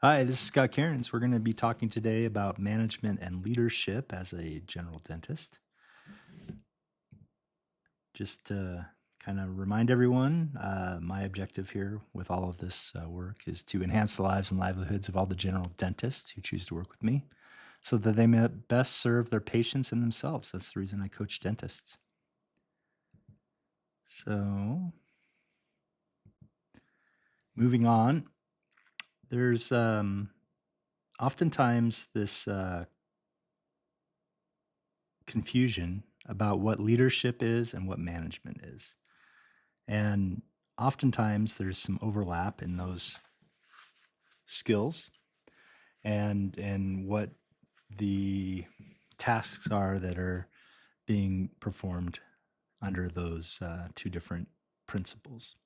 Hi, this is Scott Cairns. We're going to be talking today about management and leadership as a general dentist. Just to kind of remind everyone, my objective here with all of this work is to enhance the lives and livelihoods of all the general dentists who choose to work with me so that they may best serve their patients and themselves. That's the reason I coach dentists. So, moving on, there's oftentimes this confusion about what leadership is and what management is. And oftentimes there's some overlap in those skills and what the tasks are that are being performed under those two different principles.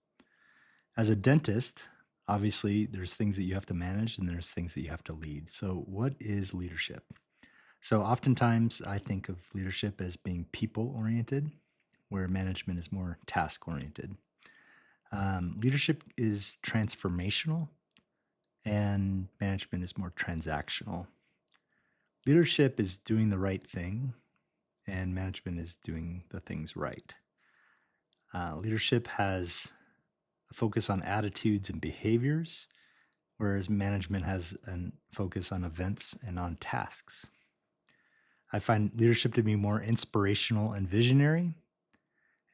As a dentist, obviously there's things that you have to manage and there's things that you have to lead. So what is leadership? So oftentimes I think of leadership as being people oriented, where management is more task oriented. Leadership is transformational and management is more transactional. Leadership is doing the right thing and management is doing the things right. Leadership has a focus on attitudes and behaviors, whereas management has a focus on events and on tasks. I find leadership to be more inspirational and visionary,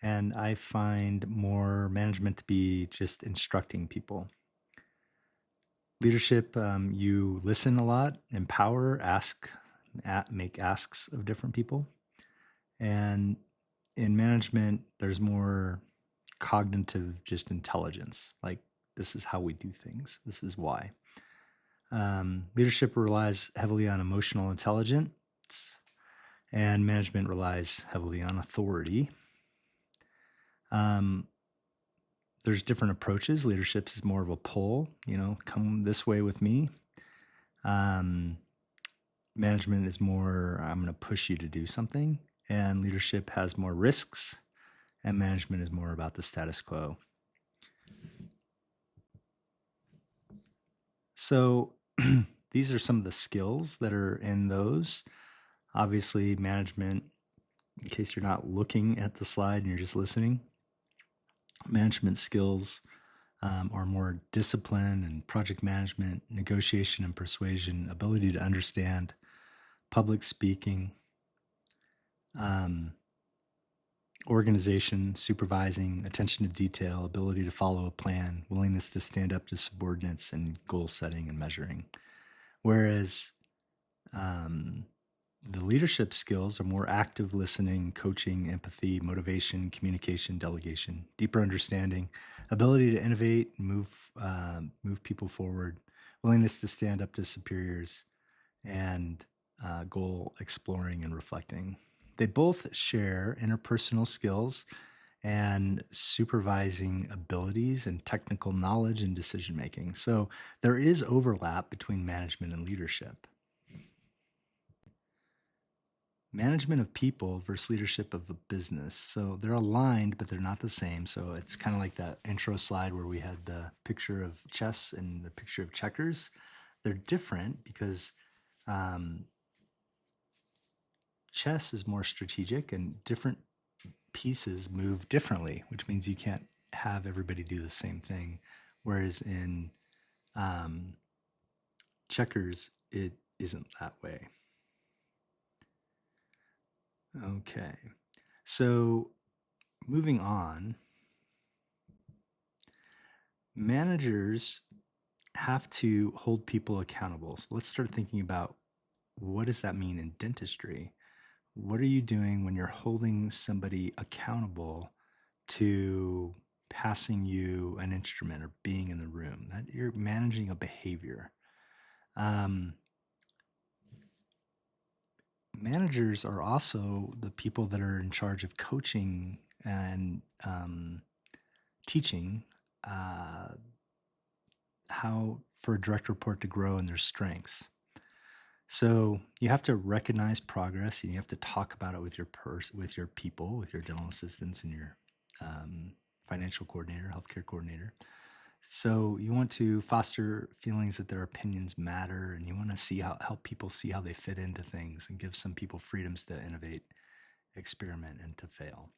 and I find more management to be just instructing people. Leadership, you listen a lot, empower, make asks of different people. And in management, there's more cognitive, just intelligence. Like, this is how we do things. This is why. Leadership relies heavily on emotional intelligence, and management relies heavily on authority. There's different approaches. Leadership is more of a pull, come this way with me. Management is more, I'm going to push you to do something. And leadership has more risks, and management is more about the status quo. So these are some of the skills that are in those. Obviously, management, in case you're not looking at the slide and you're just listening, management skills are more discipline and project management, negotiation and persuasion, ability to understand, public speaking, organization, supervising, attention to detail, ability to follow a plan, willingness to stand up to subordinates, and goal setting and measuring. Whereas the leadership skills are more active listening, coaching, empathy, motivation, communication, delegation, deeper understanding, ability to innovate, move people forward, willingness to stand up to superiors, and goal exploring and reflecting. They both share interpersonal skills and supervising abilities and technical knowledge and decision making. So there is overlap between management and leadership. Management of people versus leadership of a business. So they're aligned, but they're not the same. So it's kind of like that intro slide where we had the picture of chess and the picture of checkers. They're different because chess is more strategic and different pieces move differently, which means you can't have everybody do the same thing. Whereas in checkers, it isn't that way. Okay, so moving on, managers have to hold people accountable. So let's start thinking about, what does that mean in dentistry? What are you doing when you're holding somebody accountable to passing you an instrument or being in the room? That you're managing a behavior. Managers are also the people that are in charge of coaching and teaching how for a direct report to grow in their strengths. So you have to recognize progress, and you have to talk about it with your people, with your dental assistants and your financial coordinator, healthcare coordinator. So you want to foster feelings that their opinions matter, and you want to see how help people see how they fit into things, and give some people freedoms to innovate, experiment, and to fail.